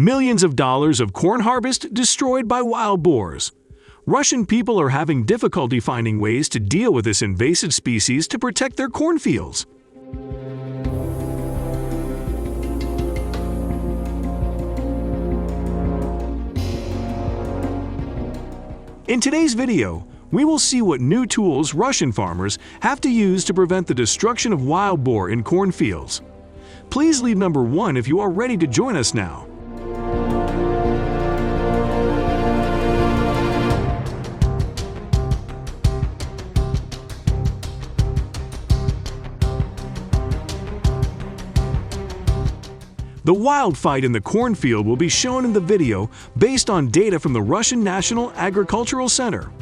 Millions of dollars of corn harvest destroyed by wild boars. Russian people are having difficulty finding ways to deal with this invasive species to protect their cornfields. In today's video, we will see what new tools Russian farmers have to use to prevent the destruction of wild boar in cornfields. Please leave number 1 if you are ready to join us now. The wild fight in the cornfield will be shown in the video based on data from the Russian National Agricultural Center.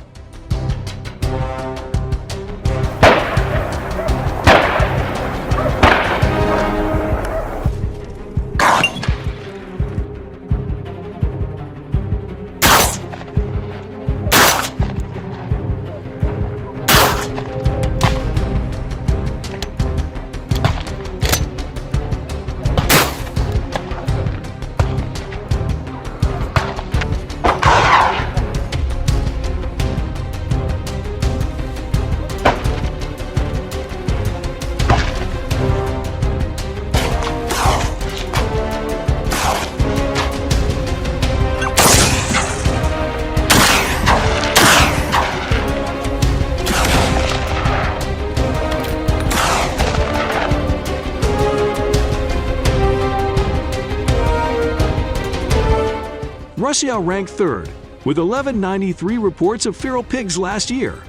Russia ranked 3rd, with 1,193 reports of feral pigs last year.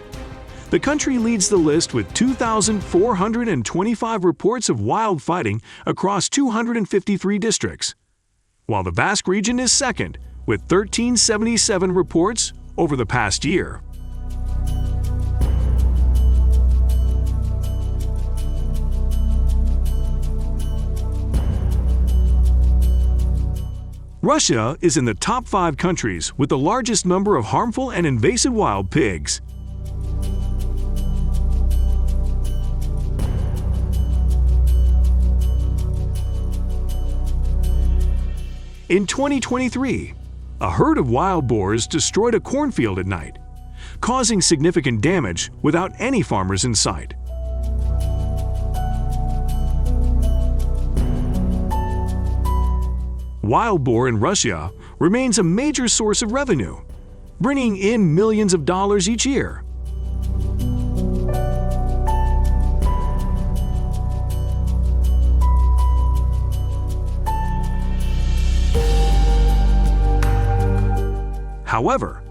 The country leads the list with 2,425 reports of wild fighting across 253 districts, while the Basque region is 2nd, with 1,377 reports over the past year. Russia is in the top 5 countries with the largest number of harmful and invasive wild pigs. In 2023, a herd of wild boars destroyed a cornfield at night, causing significant damage without any farmers in sight. Wild boar in Russia remains a major source of revenue, bringing in millions of dollars each year. However,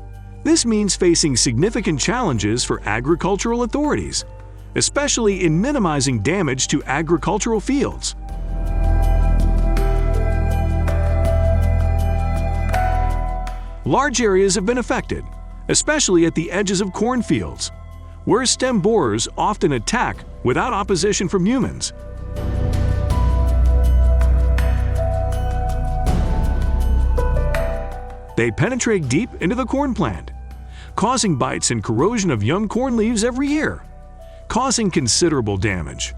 this means facing significant challenges for agricultural authorities, especially in minimizing damage to agricultural fields. Large areas have been affected, especially at the edges of cornfields, where stem borers often attack without opposition from humans. They penetrate deep into the corn plant, causing bites and corrosion of young corn leaves every year, causing considerable damage.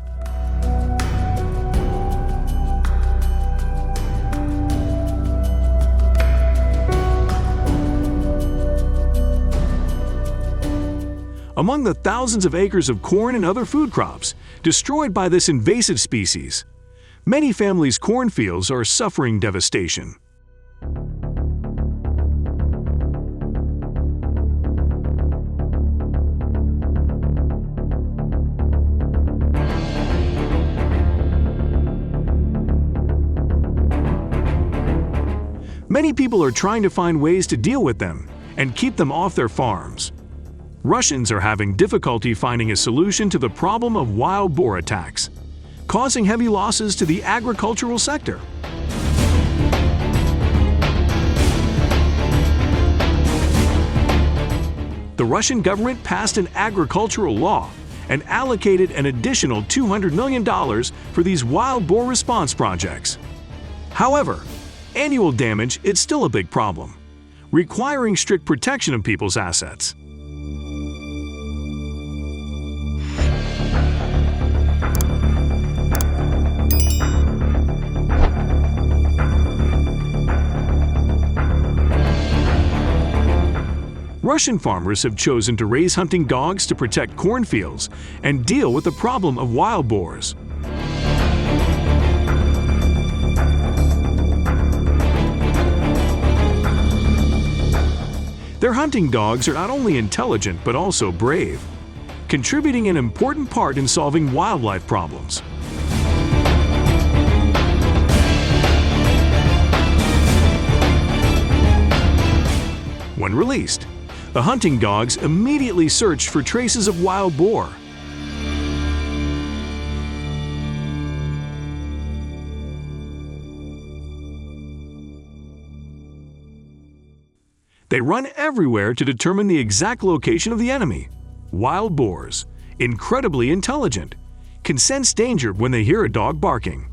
Among the thousands of acres of corn and other food crops destroyed by this invasive species, many families' cornfields are suffering devastation. Many people are trying to find ways to deal with them and keep them off their farms. Russians are having difficulty finding a solution to the problem of wild boar attacks, causing heavy losses to the agricultural sector. The Russian government passed an agricultural law and allocated an additional $200 million for these wild boar response projects. However, annual damage is still a big problem, requiring strict protection of people's assets. Russian farmers have chosen to raise hunting dogs to protect cornfields and deal with the problem of wild boars. Their hunting dogs are not only intelligent but also brave, contributing an important part in solving wildlife problems. When released, the hunting dogs immediately search for traces of wild boar. They run everywhere to determine the exact location of the enemy. Wild boars, incredibly intelligent, can sense danger when they hear a dog barking.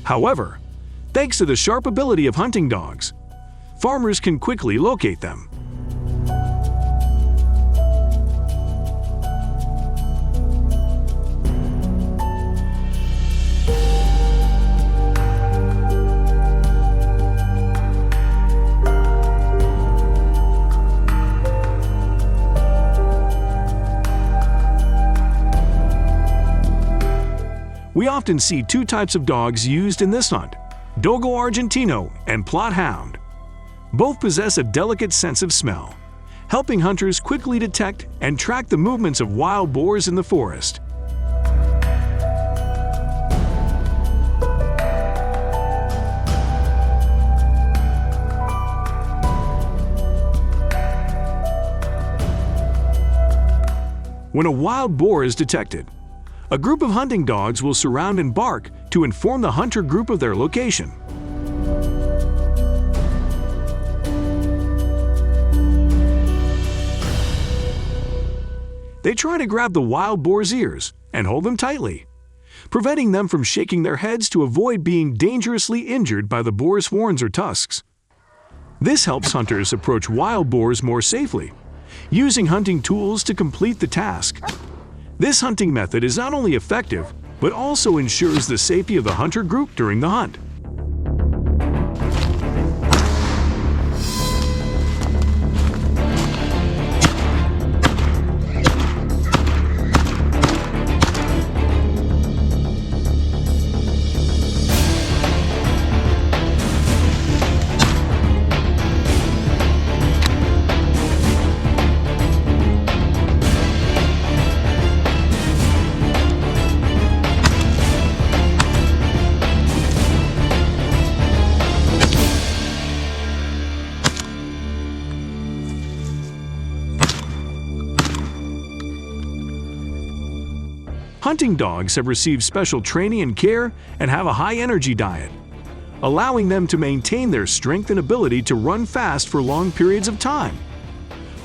However, thanks to the sharp ability of hunting dogs, farmers can quickly locate them. We often see two types of dogs used in this hunt: Dogo Argentino and Plot Hound. Both possess a delicate sense of smell, helping hunters quickly detect and track the movements of wild boars in the forest. When a wild boar is detected, a group of hunting dogs will surround and bark to inform the hunter group of their location. They try to grab the wild boar's ears and hold them tightly, preventing them from shaking their heads to avoid being dangerously injured by the boar's horns or tusks. This helps hunters approach wild boars more safely, using hunting tools to complete the task. This hunting method is not only effective, but also ensures the safety of the hunter group during the hunt. Hunting dogs have received special training and care and have a high-energy diet, allowing them to maintain their strength and ability to run fast for long periods of time.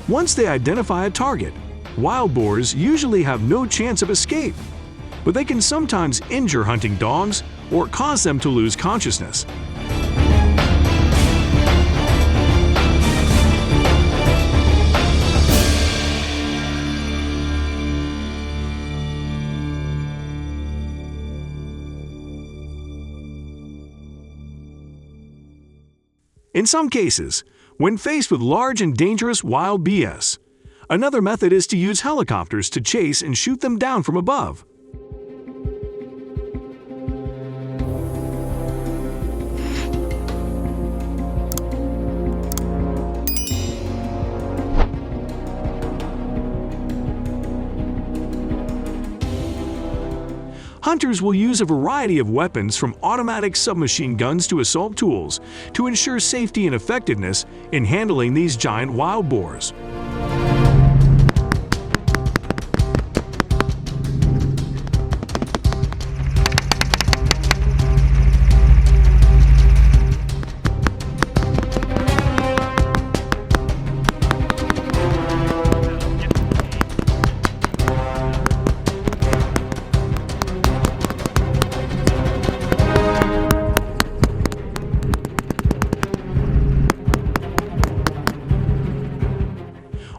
Once they identify a target, wild boars usually have no chance of escape, but they can sometimes injure hunting dogs or cause them to lose consciousness. In some cases, when faced with large and dangerous wild BS, another method is to use helicopters to chase and shoot them down from above. Hunters will use a variety of weapons from automatic submachine guns to assault tools to ensure safety and effectiveness in handling these giant wild boars.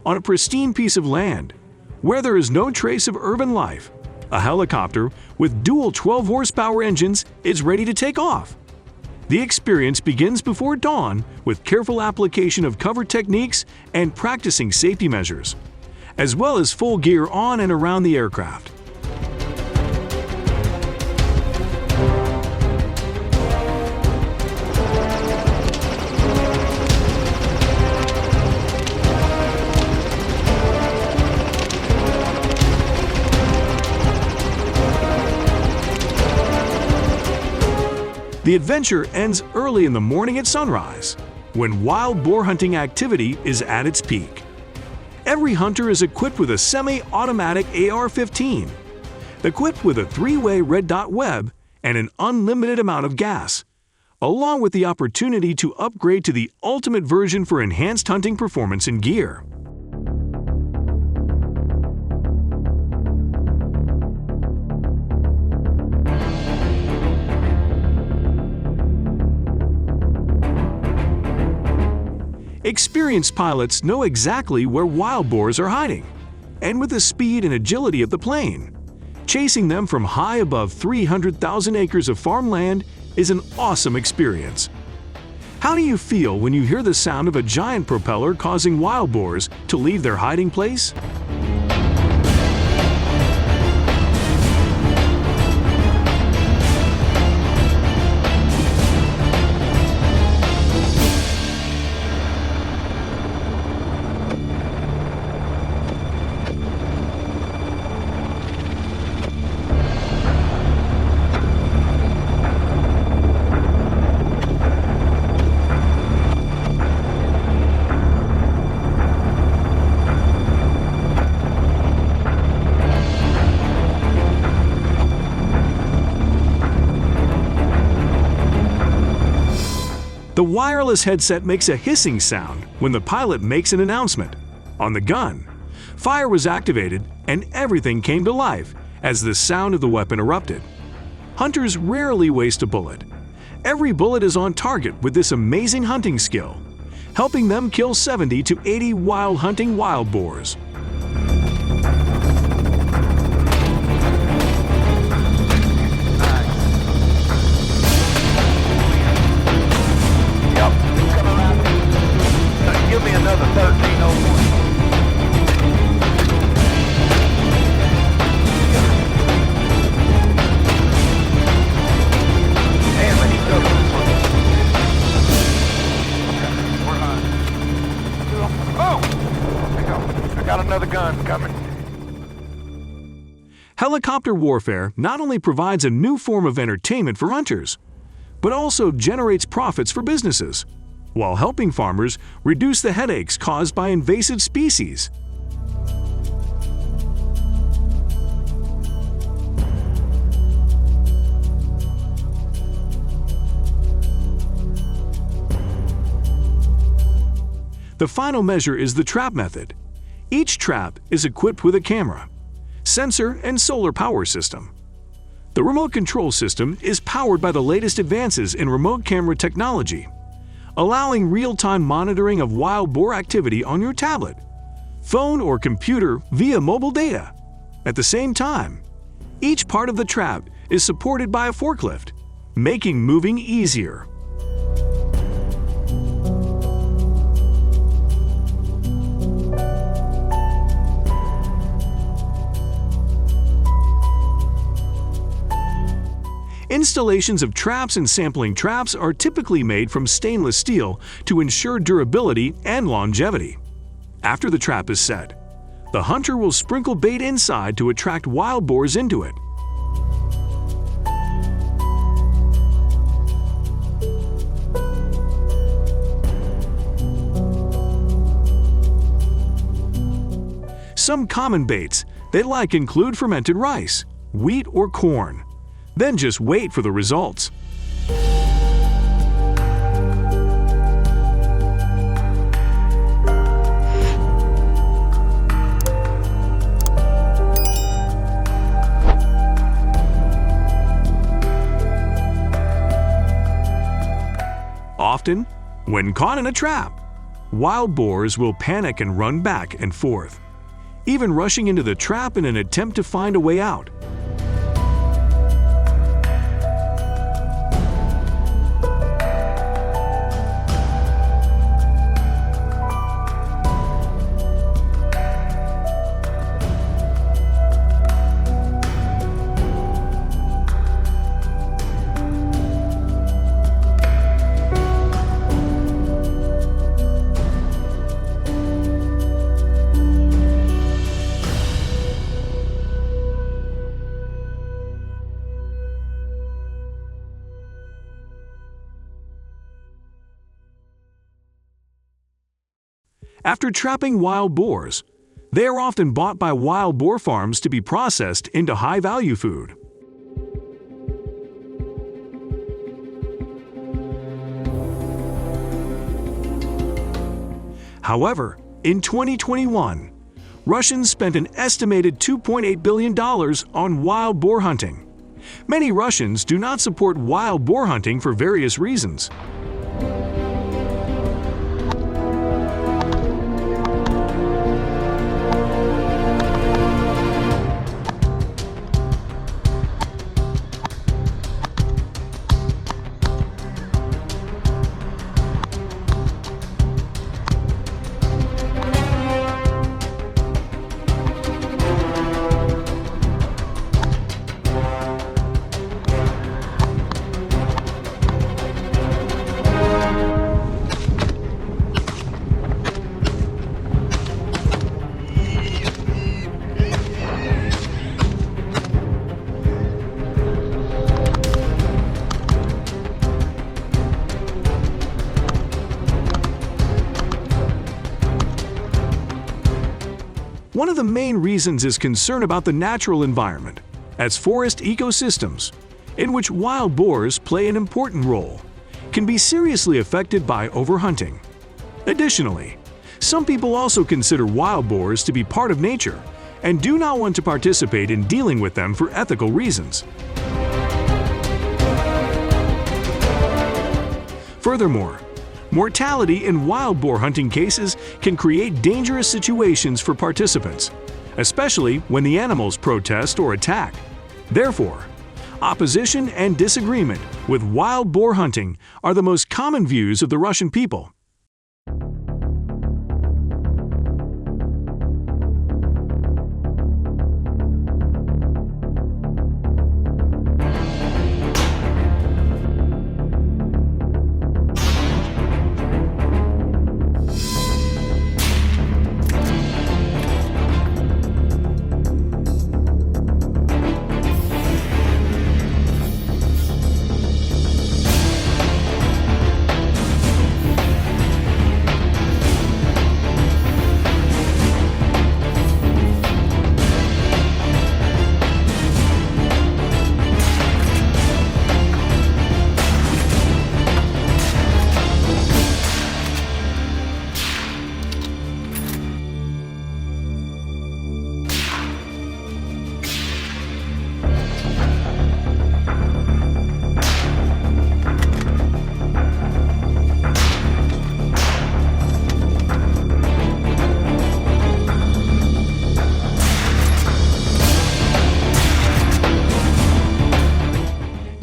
on a pristine piece of land, where there is no trace of urban life, a helicopter with dual 12-horsepower engines is ready to take off. The experience begins before dawn with careful application of cover techniques and practicing safety measures, as well as full gear on and around the aircraft. The adventure ends early in the morning at sunrise, when wild boar hunting activity is at its peak. Every hunter is equipped with a semi-automatic AR-15, equipped with a 3-way red dot web and an unlimited amount of gas, along with the opportunity to upgrade to the ultimate version for enhanced hunting performance and gear. Experienced pilots know exactly where wild boars are hiding, and with the speed and agility of the plane, chasing them from high above 300,000 acres of farmland is an awesome experience. How do you feel when you hear the sound of a giant propeller causing wild boars to leave their hiding place? The wireless headset makes a hissing sound when the pilot makes an announcement. On the gun, fire was activated and everything came to life as the sound of the weapon erupted. Hunters rarely waste a bullet. Every bullet is on target with this amazing hunting skill, helping them kill 70 to 80 wild hunting wild boars. Give me another 1301. Damn it, he took it. Okay, we're on. Oh! There we go. I got another gun coming. Helicopter warfare not only provides a new form of entertainment for hunters, but also generates profits for businesses, while helping farmers reduce the headaches caused by invasive species. The final measure is the trap method. Each trap is equipped with a camera, sensor, and solar power system. The remote control system is powered by the latest advances in remote camera technology, allowing real-time monitoring of wild boar activity on your tablet, phone, or computer via mobile data. At the same time, each part of the trap is supported by a forklift, making moving easier. Installations of traps and sampling traps are typically made from stainless steel to ensure durability and longevity. After the trap is set, the hunter will sprinkle bait inside to attract wild boars into it. Some common baits they like include fermented rice, wheat, or corn. Then just wait for the results. Often, when caught in a trap, wild boars will panic and run back and forth, even rushing into the trap in an attempt to find a way out. After trapping wild boars, they are often bought by wild boar farms to be processed into high-value food. However, in 2021, Russians spent an estimated $2.8 billion on wild boar hunting. Many Russians do not support wild boar hunting for various reasons. One of the main reasons is concern about the natural environment, as forest ecosystems, in which wild boars play an important role, can be seriously affected by overhunting. Additionally, some people also consider wild boars to be part of nature and do not want to participate in dealing with them for ethical reasons. Furthermore, mortality in wild boar hunting cases can create dangerous situations for participants, especially when the animals protest or attack. Therefore, opposition and disagreement with wild boar hunting are the most common views of the Russian people.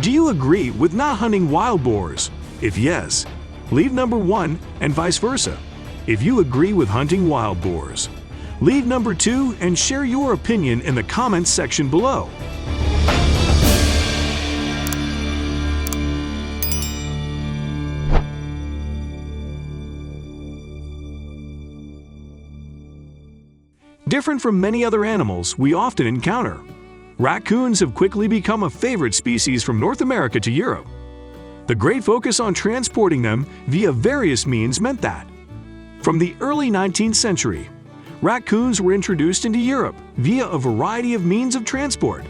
Do you agree with not hunting wild boars? If yes, leave number 1 and vice versa. If you agree with hunting wild boars, leave number 2 and share your opinion in the comments section below. Different from many other animals we often encounter, raccoons have quickly become a favorite species from North America to Europe. The great focus on transporting them via various means meant that, from the early 19th century, raccoons were introduced into Europe via a variety of means of transport.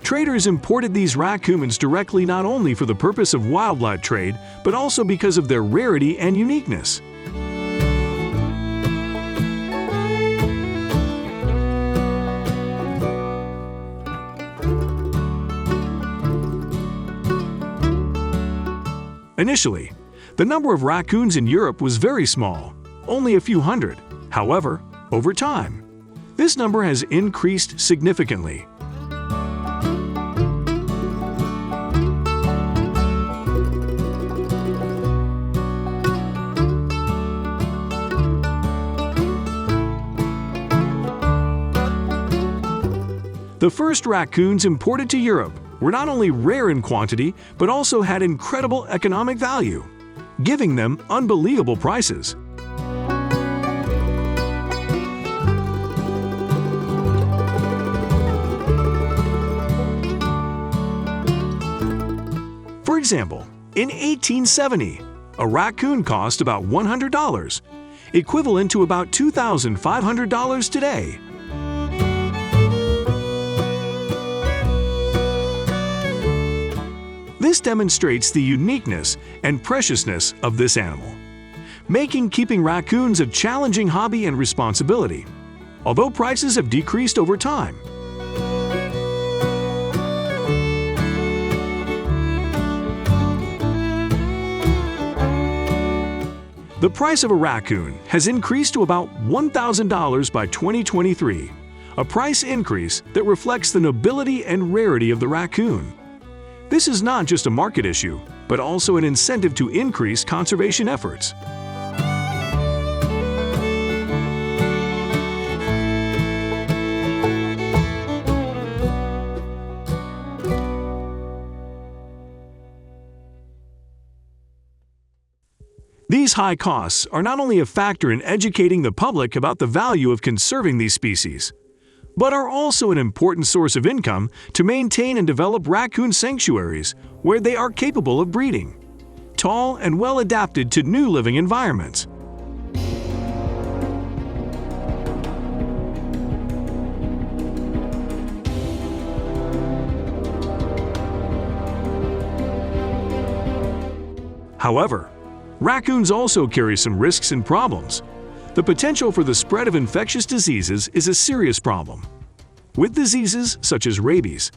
Traders imported these raccoons directly not only for the purpose of wildlife trade, but also because of their rarity and uniqueness. Initially, the number of raccoons in Europe was very small, only a few hundred. However, over time, this number has increased significantly. The first raccoons imported to Europe were not only rare in quantity, but also had incredible economic value, giving them unbelievable prices. For example, in 1870, a raccoon cost about $100, equivalent to about $2,500 today. This demonstrates the uniqueness and preciousness of this animal, making keeping raccoons a challenging hobby and responsibility, although prices have decreased over time. The price of a raccoon has increased to about $1,000 by 2023, a price increase that reflects the nobility and rarity of the raccoon. This is not just a market issue, but also an incentive to increase conservation efforts. These high costs are not only a factor in educating the public about the value of conserving these species, but are also an important source of income to maintain and develop raccoon sanctuaries where they are capable of breeding, tall and well adapted to new living environments. However, raccoons also carry some risks and problems. The potential for the spread of infectious diseases is a serious problem, with diseases such as rabies,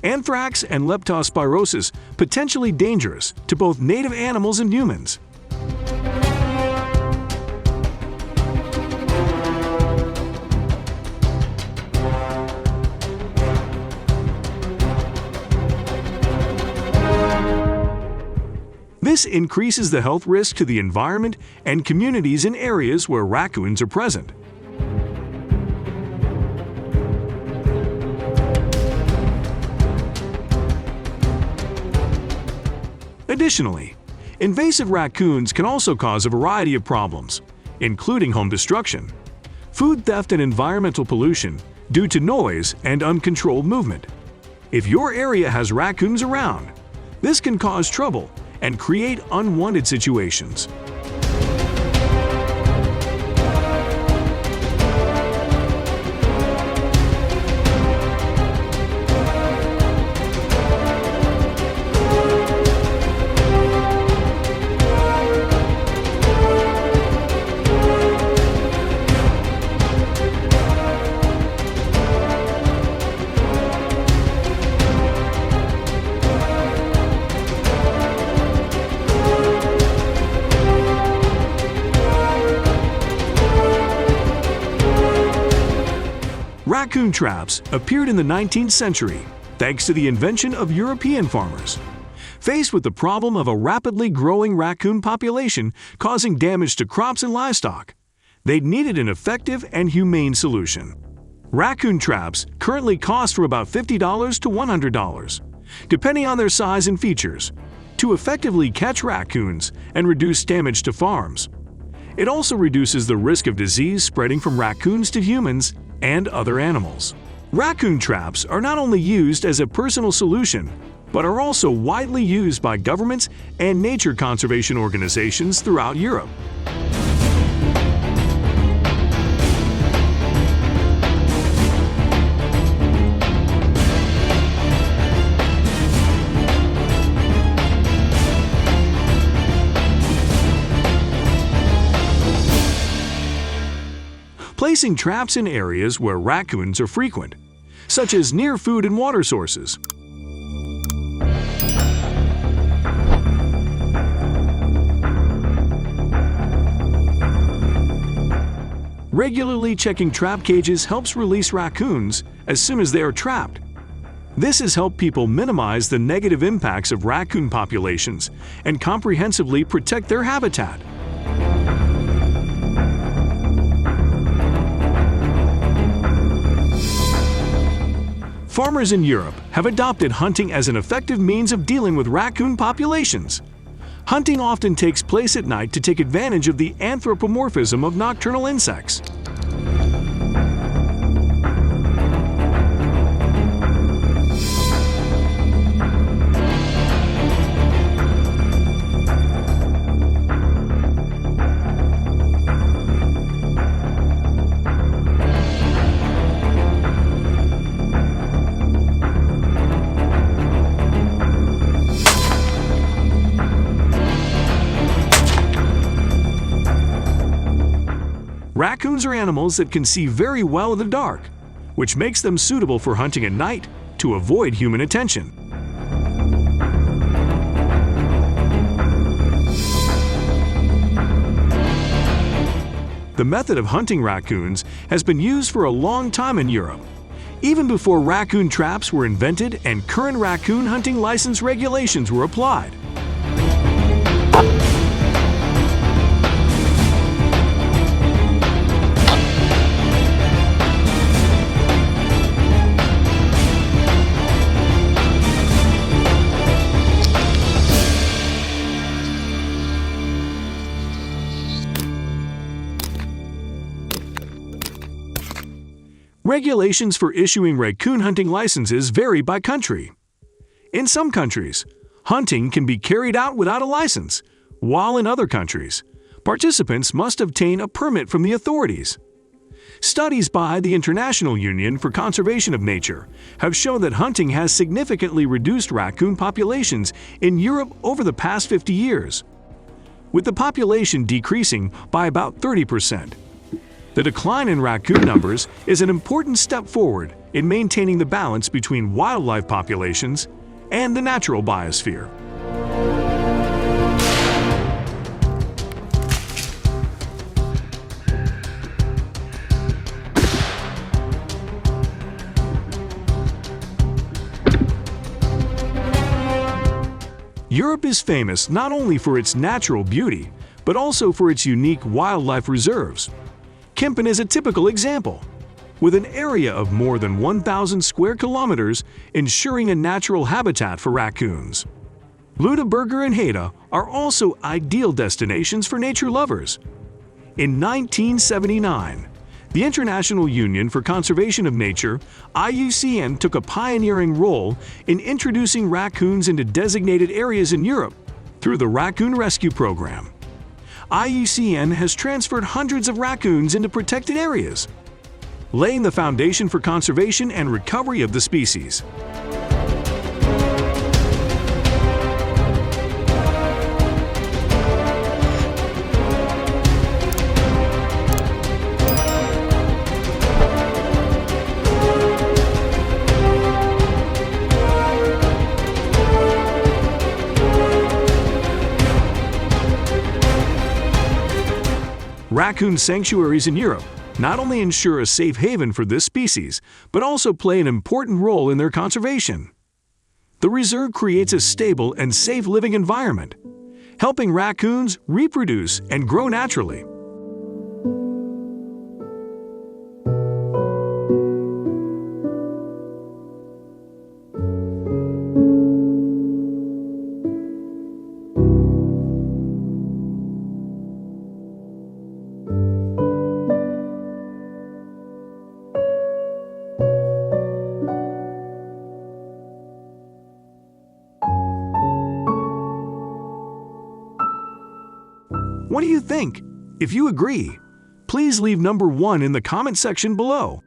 anthrax, and leptospirosis potentially dangerous to both native animals and humans. This increases the health risk to the environment and communities in areas where raccoons are present. Additionally, invasive raccoons can also cause a variety of problems, including home destruction, food theft, and environmental pollution due to noise and uncontrolled movement. If your area has raccoons around, this can cause trouble and create unwanted situations. Raccoon traps appeared in the 19th century thanks to the invention of European farmers. Faced with the problem of a rapidly growing raccoon population causing damage to crops and livestock, they needed an effective and humane solution. Raccoon traps currently cost from about $50 to $100, depending on their size and features, to effectively catch raccoons and reduce damage to farms. It also reduces the risk of disease spreading from raccoons to humans and other animals. Raccoon traps are not only used as a personal solution, but are also widely used by governments and nature conservation organizations throughout Europe. placing traps in areas where raccoons are frequent, such as near food and water sources. Regularly checking trap cages helps release raccoons as soon as they are trapped. This has helped people minimize the negative impacts of raccoon populations and comprehensively protect their habitat. Farmers in Europe have adopted hunting as an effective means of dealing with raccoon populations. Hunting often takes place at night to take advantage of the anthropomorphism of nocturnal insects. Raccoons are animals that can see very well in the dark, which makes them suitable for hunting at night to avoid human attention. The method of hunting raccoons has been used for a long time in Europe, even before raccoon traps were invented and current raccoon hunting license regulations were applied. Regulations for issuing raccoon hunting licenses vary by country. In some countries, hunting can be carried out without a license, while in other countries, participants must obtain a permit from the authorities. Studies by the International Union for Conservation of Nature have shown that hunting has significantly reduced raccoon populations in Europe over the past 50 years, with the population decreasing by about 30%. The decline in raccoon numbers is an important step forward in maintaining the balance between wildlife populations and the natural biosphere. Europe is famous not only for its natural beauty, but also for its unique wildlife reserves. Kempen is a typical example, with an area of more than 1,000 square kilometers ensuring a natural habitat for raccoons. Ludeberger and Haida are also ideal destinations for nature lovers. In 1979, the International Union for Conservation of Nature, IUCN, took a pioneering role in introducing raccoons into designated areas in Europe through the Raccoon Rescue Program. IUCN has transferred hundreds of raccoons into protected areas, laying the foundation for conservation and recovery of the species. Raccoon sanctuaries in Europe not only ensure a safe haven for this species, but also play an important role in their conservation. The reserve creates a stable and safe living environment, helping raccoons reproduce and grow naturally. What do you think? If you agree, please leave number 1 in the comment section below.